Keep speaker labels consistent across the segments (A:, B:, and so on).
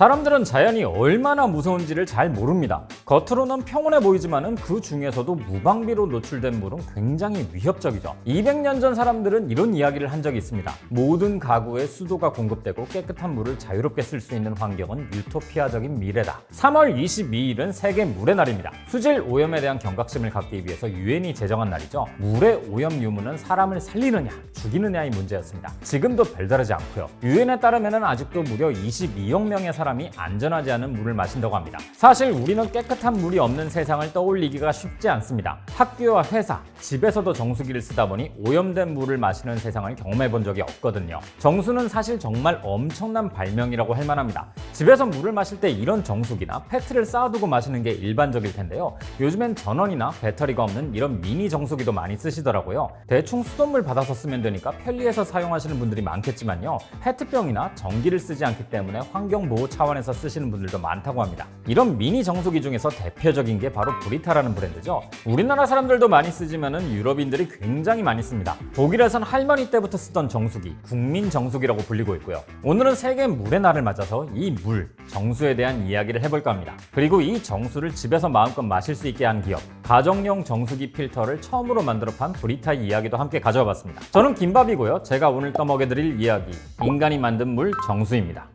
A: 사람들은 자연이 얼마나 무서운지를 잘 모릅니다. 겉으로는 평온해 보이지만 그 중에서도 무방비로 노출된 물은 굉장히 위협적이죠. 200년 전 사람들은 이런 이야기를 한 적이 있습니다. 모든 가구에 수도가 공급되고 깨끗한 물을 자유롭게 쓸 수 있는 환경은 유토피아적인 미래다. 3월 22일은 세계 물의 날입니다. 수질 오염에 대한 경각심을 갖기 위해서 유엔이 제정한 날이죠. 물의 오염 유무는 사람을 살리느냐 죽이느냐의 문제였습니다. 지금도 별다르지 않고요. 유엔에 따르면 아직도 무려 22억 명의 사람이 안전하지 않은 물을 마신다고 합니다. 사실 우리는 깨끗한 물이 없는 세상을 떠올리기가 쉽지 않습니다. 학교와 회사, 집에서도 정수기를 쓰다 보니 오염된 물을 마시는 세상을 경험해 본 적이 없거든요. 정수는 사실 정말 엄청난 발명이라고 할 만합니다. 집에서 물을 마실 때 이런 정수기나 페트를 쌓아두고 마시는 게 일반적일 텐데요. 요즘엔 전원이나 배터리가 없는 이런 미니 정수기도 많이 쓰시더라고요. 대충 수돗물 받아서 쓰면 되니까 편리해서 사용하시는 분들이 많겠지만요. 페트병이나 전기를 쓰지 않기 때문에 환경보호 차원에서 쓰시는 분들도 많다고 합니다. 이런 미니 정수기 중에서 대표적인 게 바로 브리타라는 브랜드죠. 우리나라 사람들도 많이 쓰지만은 유럽인들이 굉장히 많이 씁니다. 독일에선 할머니 때부터 쓰던 정수기, 국민 정수기라고 불리고 있고요. 오늘은 세계 물의 날을 맞아서 이 물, 정수에 대한 이야기를 해볼까 합니다. 그리고 이 정수를 집에서 마음껏 마실 수 있게 한 기업, 가정용 정수기 필터를 처음으로 만들어 판 브리타 이야기도 함께 가져와 봤습니다. 저는 김밥이고요. 제가 오늘 떠먹여드릴 이야기, 인간이 만든 물 정수입니다.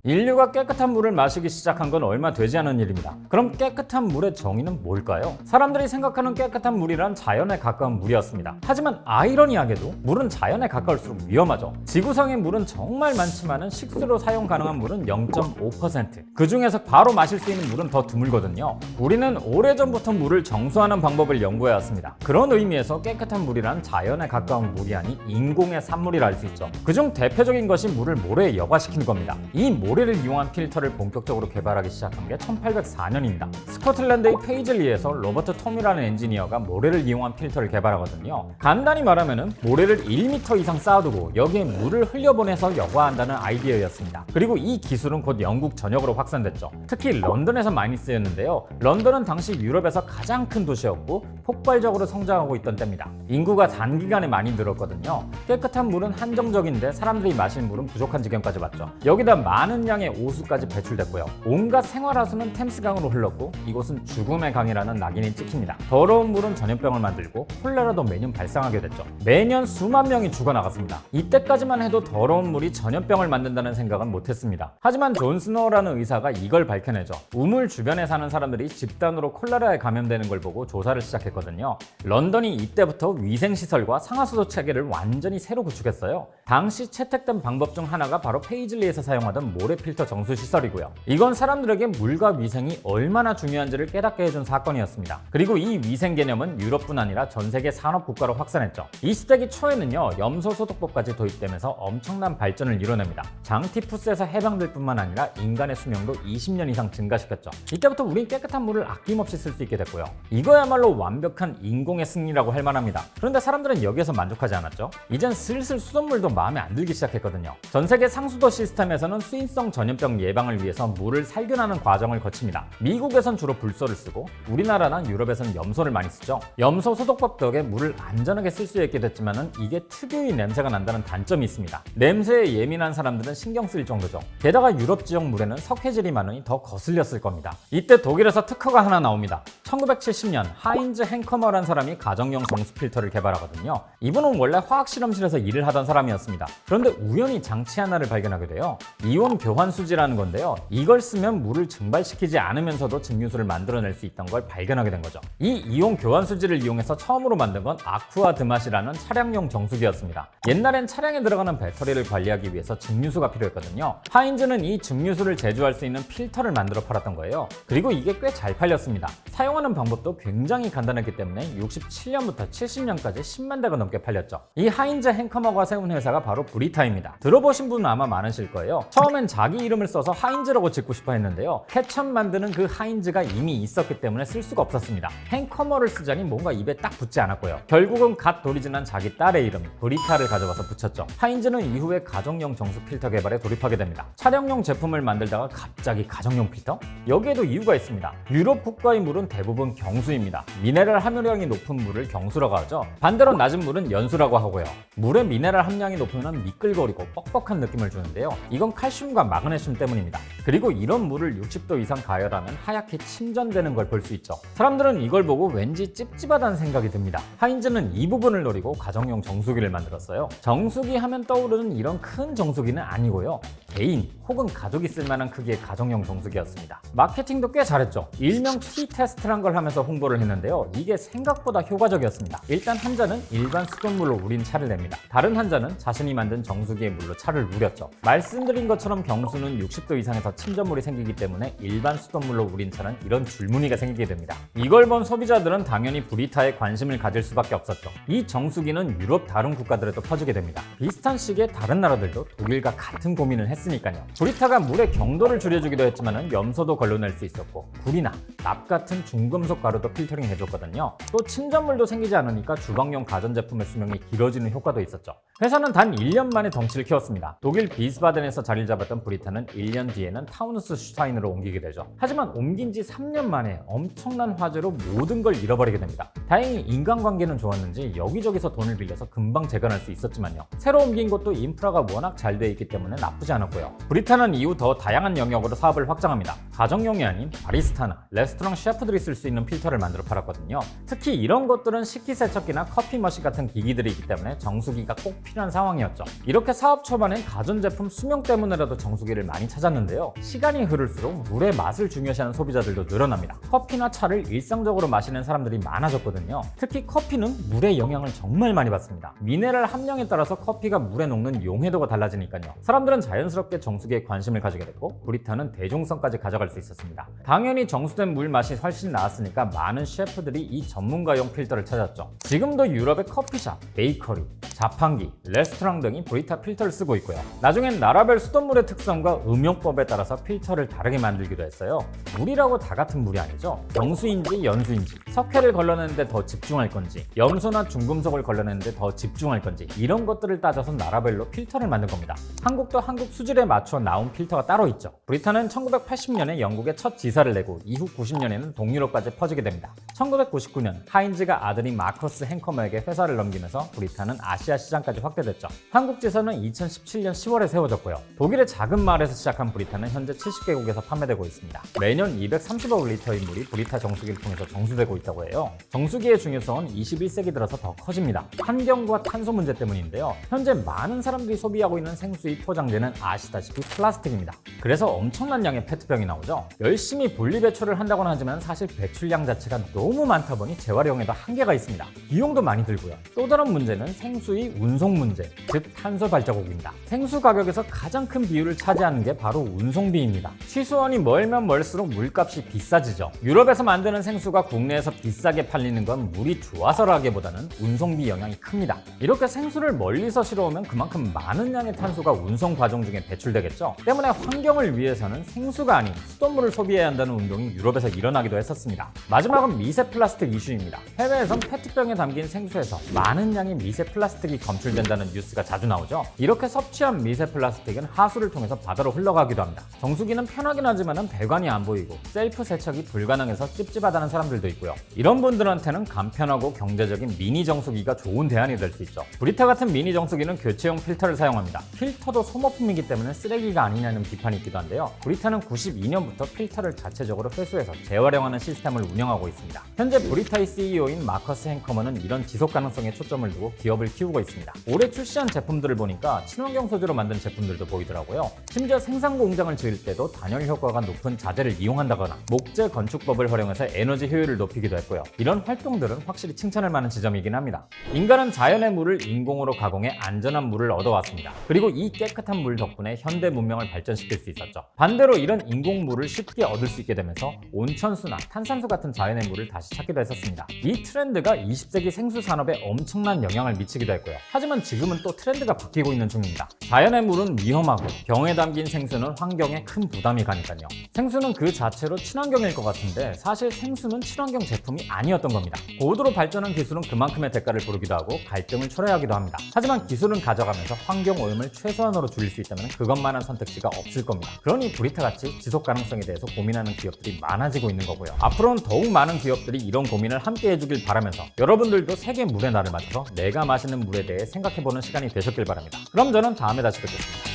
A: 인류가 깨끗한 물을 마시기 시작한 건 얼마 되지 않은 일입니다. 그럼 깨끗한 물의 정의는 뭘까요? 사람들이 생각하는 깨끗한 물이란 자연에 가까운 물이었습니다. 하지만 아이러니하게도 물은 자연에 가까울수록 위험하죠. 지구상의 물은 정말 많지만 식수로 사용 가능한 물은 0.5%. 그 중에서 바로 마실 수 있는 물은 더 드물거든요. 우리는 오래전부터 물을 정수하는 방법을 연구해 왔습니다. 그런 의미에서 깨끗한 물이란 자연에 가까운 물이 아닌 인공의 산물이라 할 수 있죠. 그중 대표적인 것이 물을 모래에 여과시키는 겁니다. 이 모래를 이용한 필터를 본격적으로 개발하기 시작한 게 1804년입니다. 스코틀랜드의 페이즐리에서 로버트 톰이라는 엔지니어가 모래를 이용한 필터를 개발하거든요. 간단히 말하면 모래를 1m 이상 쌓아두고 여기에 물을 흘려보내서 여과한다는 아이디어였습니다. 그리고 이 기술은 곧 영국 전역으로 확산됐죠. 특히 런던에서 많이 쓰였는데요. 런던은 당시 유럽에서 가장 큰 도시였고 폭발적으로 성장하고 있던 때입니다. 인구가 단기간에 많이 늘었거든요. 깨끗한 물은 한정적인데 사람들이 마시는 물은 부족한 지경까지 왔죠. 여기다 많은 양의 오수까지 배출됐고요. 온갖 생활하수는 템스강으로 흘렀고 이곳은 죽음의 강이라는 낙인이 찍힙니다. 더러운 물은 전염병을 만들고 콜레라도 매년 발생하게 됐죠. 매년 수만 명이 죽어나갔습니다. 이때까지만 해도 더러운 물이 전염병을 만든다는 생각은 못했습니다. 하지만 존 스노우라는 의사가 이걸 밝혀내죠. 우물 주변에 사는 사람들이 집단으로 콜레라에 감염되는 걸 보고 조사를 시작했거든요. 런던이 이때부터 위생시설과 상하수도 체계를 완전히 새로 구축했어요. 당시 채택된 방법 중 하나가 바로 페이즐리에서 사용하던 모래 필터 정수 시설이고요. 이건 사람들에게 물과 위생이 얼마나 중요한지를 깨닫게 해준 사건이었습니다. 그리고 이 위생 개념은 유럽뿐 아니라 전 세계 산업 국가로 확산했죠. 20세기 초에는요, 염소 소독법까지 도입되면서 엄청난 발전을 이뤄냅니다. 장티푸스에서 해방될 뿐만 아니라 인간의 수명도 20년 이상 증가시켰죠. 이때부터 우린 깨끗한 물을 아낌없이 쓸 수 있게 됐고요. 이거야말로 완벽한 인공의 승리라고 할 만합니다. 그런데 사람들은 여기에서 만족하지 않았죠. 이젠 슬슬 수돗물도 마음에 안 들기 시작했거든요. 전 세계 상수도 시스템에서는 수인성 전염병 예방을 위해서 물을 살균하는 과정을 거칩니다. 미국에선 주로 불소를 쓰고 우리나라나 유럽에서는 염소를 많이 쓰죠. 염소 소독법 덕에 물을 안전하게 쓸 수 있게 됐지만 이게 특유의 냄새가 난다는 단점이 있습니다. 냄새에 예민한 사람들은 신경 쓰일 정도죠. 게다가 유럽 지역 물에는 석회질이 많으니 더 거슬렸을 겁니다. 이때 독일에서 특허가 하나 나옵니다. 1970년 하인즈 행커머라는 사람이 가정용 정수 필터를 개발하거든요. 이분은 원래 화학실험실에서 일을 하던 사람이었습니다. 그런데 우연히 장치 하나를 발견하게 돼요. 이온 교환 수지라는 건데요. 이걸 쓰면 물을 증발시키지 않으면서도 증류수를 만들어낼 수 있던 걸 발견하게 된 거죠. 이 이온 교환 수지를 이용해서 처음으로 만든 건 아쿠아 드맛이라는 차량용 정수기였습니다. 옛날엔 차량에 들어가는 배터리를 관리하기 위해서 증류수가 필요했거든요. 하인즈는 이 증류수를 제조할 수 있는 필터를 만들어 팔았던 거예요. 그리고 이게 꽤 잘 팔렸습니다. 사용하는 방법도 굉장히 간단했기 때문에 67년부터 70년까지 10만 대가 넘게 팔렸죠. 이 하인즈 행커머가 세운 회사가 바로 브리타입니다. 들어보신 분은 아마 많으실 거예요. 처음엔 자기 이름을 써서 하인즈라고 짓고 싶어 했는데요. 케첩 만드는 그 하인즈가 이미 있었기 때문에 쓸 수가 없었습니다. 행커머를 쓰자니 뭔가 입에 딱 붙지 않았고요. 결국은 갓 도리지난 자기 딸의 이름 브리타를 가져와서 붙였죠. 하인즈는 이후에 가정용 정수 필터 개발에 돌입하게 됩니다. 촬영용 제품을 만들다가 갑자기 가정용 필터? 여기에도 이유가 있습니다. 유럽 국가의 물은 대부분 경수입니다. 미네랄 함유량이 높은 물을 경수라고 하죠. 반대로 낮은 물은 연수라고 하고요. 물의 미네랄 함량이 높으면 미끌거리고 뻑뻑한 느낌을 주는데요. 이건 칼슘과 마그네슘 때문입니다. 그리고 이런 물을 60도 이상 가열하면 하얗게 침전되는 걸 볼 수 있죠. 사람들은 이걸 보고 왠지 찝찝하다는 생각이 듭니다. 하인즈는 이 부분을 노리고 가정용 정수기를 만들었어요. 정수기 하면 떠오르는 이런 큰 정수기는 아니고요. 개인 혹은 가족이 쓸만한 크기의 가정용 정수기였습니다. 마케팅도 꽤 잘했죠. 일명 T-테스트란 걸 하면서 홍보를 했는데요. 이게 생각보다 효과적이었습니다. 일단 한 잔은 일반 수돗물로 우린 차를 냅니다. 다른 한 잔은 자신이 만든 정수기의 물로 차를 우렸죠. 말씀드린 것처럼 경수는 60도 이상에서 침전물이 생기기 때문에 일반 수돗물로 우린 차는 이런 줄무늬가 생기게 됩니다. 이걸 본 소비자들은 당연히 브리타에 관심을 가질 수밖에 없었죠. 이 정수기는 유럽 다른 국가들에도 퍼지게 됩니다. 비슷한 시기에 다른 나라들도 독일과 같은 고민을 했으니까요. 브리타가 물의 경도를 줄여주기도 했지만 염소도 걸러낼 수 있었고 굴이나 납 같은 중금속 가루도 필터링 해줬거든요. 또 침전물도 생기지 않으니까 주방용 가전제품의 수명이 길어지는 효과도 있었죠. 회사는 단 1년 만에 덩치를 키웠습니다. 독일 비스바덴에서 자리를 잡았던 브리타는 1년 뒤에는 타우누스슈타인으로 옮기게 되죠. 하지만 옮긴 지 3년 만에 엄청난 화재로 모든 걸 잃어버리게 됩니다. 다행히 인간관계는 좋았는지 여기저기서 돈을 빌려서 금방 재건할 수 있었지만요. 새로 옮긴 곳도 인프라가 워낙 잘 돼 있기 때문에 나쁘지 않았고요. 브리타는 이후 더 다양한 영역으로 사업을 확장합니다. 가정용이 아닌 바리스타나 레스토랑 셰프들이 쓸 수 있는 필터를 만들어 팔았거든요. 특히 이런 것들은 식기세척기나 커피 머신 같은 기기들이 있기 때문에 정수기가 꼭 필요한 상황이었죠. 이렇게 사업 초반엔 가전제품 수명 때문에라도 정수기를 많이 찾았는데요. 시간이 흐를수록 물의 맛을 중요시하는 소비자들도 늘어납니다. 커피나 차를 일상적으로 마시는 사람들이 많아졌거든요. 특히 커피는 물의 영향을 정말 많이 받습니다. 미네랄 함량에 따라서 커피가 물에 녹는 용해도가 달라지니까요. 사람들은 자연스럽게 정수기에 관심을 가지게 됐고 브리타는 대중성까지 가져갈 수 있었습니다. 당연히 정수된 물 맛이 훨씬 나았으니까 많은 셰프들이 이 전문가용 필터를 찾았죠. 지금도 유럽의 커피숍, 베이커리, 자판기, 레스토랑 등이 브리타 필터를 쓰고 있고요. 나중엔 나라별 수돗물의 특성과 음용법에 따라서 필터를 다르게 만들기도 했어요. 물이라고 다 같은 물이 아니죠. 경수인지 연수인지, 석회를 걸러내는데 더 집중할 건지, 염소나 중금속을 걸러내는데 더 집중할 건지 이런 것들을 따져서 나라별로 필터를 만든 겁니다. 한국도 한국 수질에 맞춰 나온 필터가 따로 있죠. 브리타는 1980년에 영국에 첫 지사를 내고 이후 90년에는 동유럽까지 퍼지게 됩니다. 1999년 하인즈가 아들인 마커스 행커머에게 회사를 넘기면서 브리타는 아시아 시장까지 확대됐죠. 한국 지사는 2017년 10월에 세워졌고요. 독일의 작은 마을에서 시작한 브리타는 현재 70개국에서 판매되고 있습니다. 매년 230억 리터의 물이 브리타 정수기를 통해서 정수되고 있다고 해요. 정수기의 중요성은 21세기 들어서 더 커집니다. 환경과 탄소 문제 때문인데요. 현재 많은 사람들이 소비하고 있는 생수의 포장재는 아시다시피 플라스틱입니다. 그래서 엄청난 양의 페트병이 나오죠. 열심히 분리 배출을 한다고는 하지만 사실 배출량 자체가 너무 많다 보니 재활용에도 한계가 있습니다. 비용도 많이 들고요. 또 다른 문제는 생수의 운송 문제, 즉 탄소 발자국입니다. 생수 가격에서 가장 큰 비율을 차지하는 게 바로 운송비입니다. 취수원이 멀면 멀수록 물값이 비싸지죠. 유럽에서 만드는 생수가 국내에서 비싸게 팔리는 건 물이 좋아서라기보다는 운송비 영향이 큽니다. 이렇게 생수를 멀리서 실어오면 그만큼 많은 양의 탄소가 운송 과정 중에 배출되겠죠. 때문에 환경을 위해서는 생수가 아닌 수돗물을 소비해야 한다는 운동이 유럽에서 일어나기도 했었습니다. 마지막은 미세 플라스틱 이슈입니다. 해외에선 페트병에 담긴 생수에서 많은 양의 미세 플라스틱이 검출된다는 뉴스가 자주 나오죠. 이렇게 섭취한 미세 플라스틱은 하수를 통해서 바다로 흘러가기도 합니다. 정수기는 편하긴 하지만 배관이 안 보이고 셀프 세척이 불가능해서 찝찝하다는 사람들도 있고요. 이런 분들한테는 간편하고 경제적인 미니 정수기가 좋은 대안이 될 수 있죠. 브리타 같은 미니 정수기는 교체용 필터를 사용합니다. 필터도 소모품이기 때문에 쓰레기가 아니냐는 비판이 있기도 한데요. 브리타는 92년부터 필터를 자체적으로 회수해서 재활용하는 시스템을 운영하고 있습니다. 현재 브리타의 CEO인 마커스 행커머는 이런 지속 가능성에 초점을 두고 기업을 키우고 있습니다. 올해 출시한 제품들을 보니까 친환경 소재로 만든 제품들도 보이더라고요. 심지어 생산 공장을 지을 때도 단열 효과가 높은 자재를 이용한다거나 목재 건축법을 활용해서 에너지 효율을 높이기도 했고요. 이런 활동들은 확실히 칭찬할 만한 지점이긴 합니다. 인간은 자연의 물을 인공으로 가공해 안전한 물을 얻어왔습니다. 그리고 이 깨끗한 물 덕분에 현대 문명을 발전시킬 수 있었죠. 반대로 이런 인공물을 쉽게 얻을 수 있게 되면서 온천수나 탄산수 같은 자연의 물을 다시 찾기도 했었습니다. 이 트렌드가 20세기 생수 산업에 엄청난 영향을 미치기도 했고요. 하지만 지금은 또 트렌드가 바뀌고 있는 중입니다. 자연의 물은 위험하고 병 병에 담긴 생수는 환경에 큰 부담이 가니까요. 생수는 그 자체로 친환경일 것 같은데 사실 생수는 친환경 제품이 아니었던 겁니다. 고도로 발전한 기술은 그만큼의 대가를 부르기도 하고 갈등을 초래하기도 합니다. 하지만 기술은 가져가면서 환경 오염을 최소한으로 줄일 수 있다면 그것만한 선택지가 없을 겁니다. 그러니 브리타같이 지속 가능성에 대해서 고민하는 기업들이 많아지고 있는 거고요. 앞으로는 더욱 많은 기업들이 이런 고민을 함께 해주길 바라면서 여러분들도 세계 물의 날을 맞아서 내가 마시는 물에 대해 생각해보는 시간이 되셨길 바랍니다. 그럼 저는 다음에 다시 뵙겠습니다.